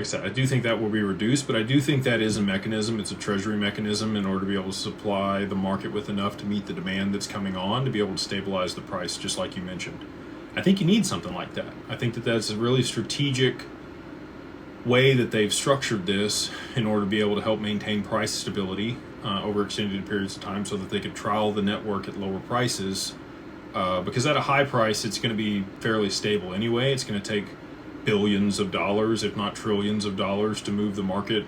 I said, I do think that will be reduced, but I do think that is a mechanism. It's a treasury mechanism in order to be able to supply the market with enough to meet the demand that's coming on to be able to stabilize the price, just like you mentioned. I think you need something like that. I think that that's a really strategic way that they've structured this in order to be able to help maintain price stability over extended periods of time so that they could trial the network at lower prices. Because at a high price, it's going to be fairly stable anyway. It's going to take billions of dollars, if not trillions of dollars, to move the market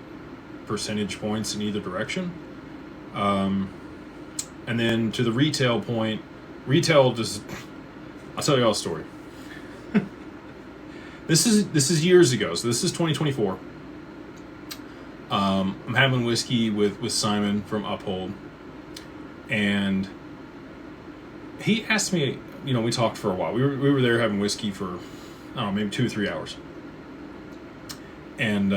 percentage points in either direction. And then to the retail point, retail just, I'll tell you all a story. This is years ago, so this is 2024. I'm having whiskey with Simon from Uphold, and he asked me, we talked for a while. We were there having whiskey for, I don't know, maybe 2 or 3 hours. And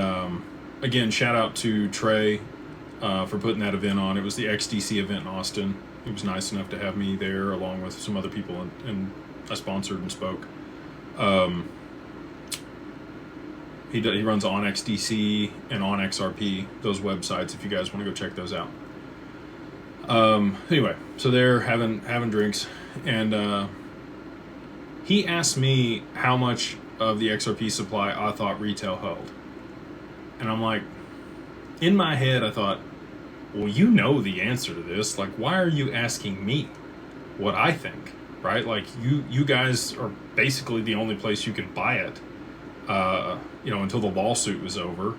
again, shout out to Trey for putting that event on. It was the XDC event in Austin. He was nice enough to have me there along with some other people, and I sponsored and spoke. He runs on XDC and on XRP, those websites, if you guys want to go check those out. Anyway, so they're having drinks, and he asked me how much of the XRP supply I thought retail held. And I'm like, in my head, I thought, well, you know the answer to this. Like, why are you asking me what I think, right? Like, you guys are basically the only place you could buy it, until the lawsuit was over.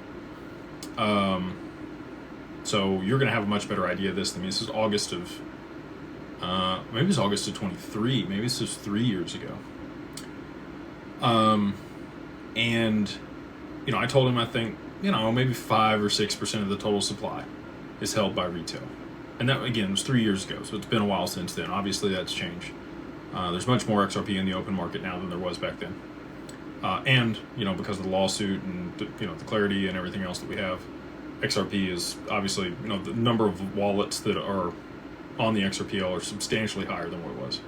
So you're going to have a much better idea of this than me. This is August of, maybe it was August of 23. Maybe this was 3 years ago. And, I told him I think, maybe 5 or 6% of the total supply is held by retail. And that, again, was 3 years ago, so it's been a while since then. Obviously, that's changed. There's much more XRP in the open market now than there was back then. And, because of the lawsuit and, the clarity and everything else that we have, XRP is obviously, the number of wallets that are on the XRPL are substantially higher than what it was.